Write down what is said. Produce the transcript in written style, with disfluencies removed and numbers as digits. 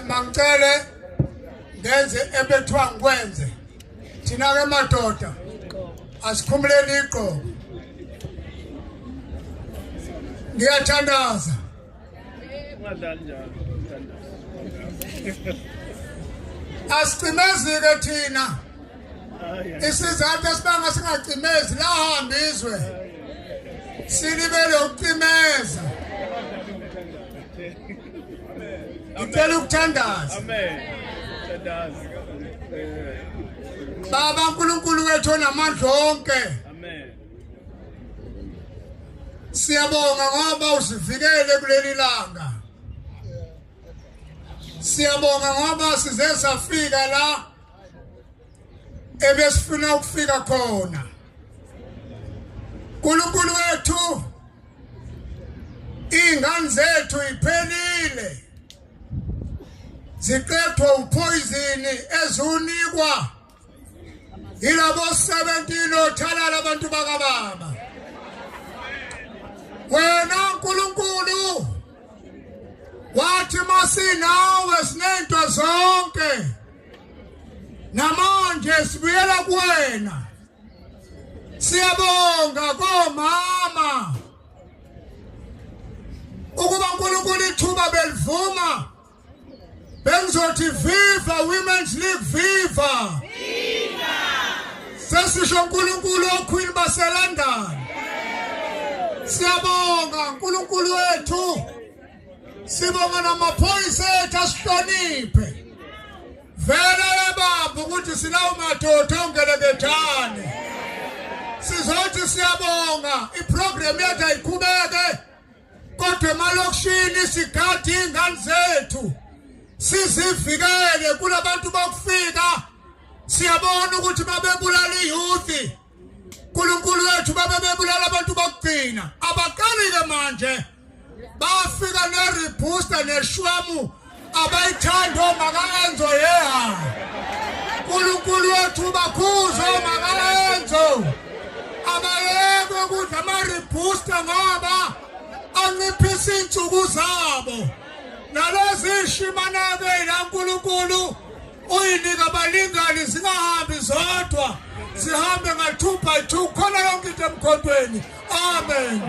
Mangicele ngenze ebethwa ngikwenze thina ke madoda asikhumuleni iqobo ngiyathandaza asicimezike thina isizathu esibanga singacimezi lahamba izwe silibele ukucimeza ngicela ukuthandaza Baba uNkulunkulu wethu onamandla onke siyabonga ngoba usivikele kuleli langa siyabonga ngoba size safika la ebesifuna ukufika khona uNkulunkulu wethu ingane zethu iphelile ziqethwa upoison ezunikwa ilabo 17 othalala abantu bakababa wena uNkulunkulu wathi masinawe sinento zonke namanje sibuyela kuwena siyabonga komama ukuba uNkulunkulu ithuba belivuma bengizothi viva Women's League viva viva sesisho uNkulunkulu okhwini baseLondon siyabonga uNkulunkulu wethu sibonga namaphoyisa ethu asihloniphe vele baba ukuthi silawo madoda ongelekethane sizothi siyabonga iprogram yethu ayiqhubeke kodwa emalokishini sigadi ingane zethu sizivikele kulabantu bakufika siyabona ukuthi babebulala iyouth uNkulunkulu wethu babebulala abantu bakugcina abaqalile manje bafika nerebooster neshwamu abayithanda makaenzo yeha uNkulunkulu wethu bakhuzo makaenzo abayeke ukuthi amarebooster ngoba anciphisa insuku zabo nalezi shimanake la uNkulunkulu uyinika abalingani zingahambi zodwa sihambe nga2 by 2 khona yonke into emkhontweni amen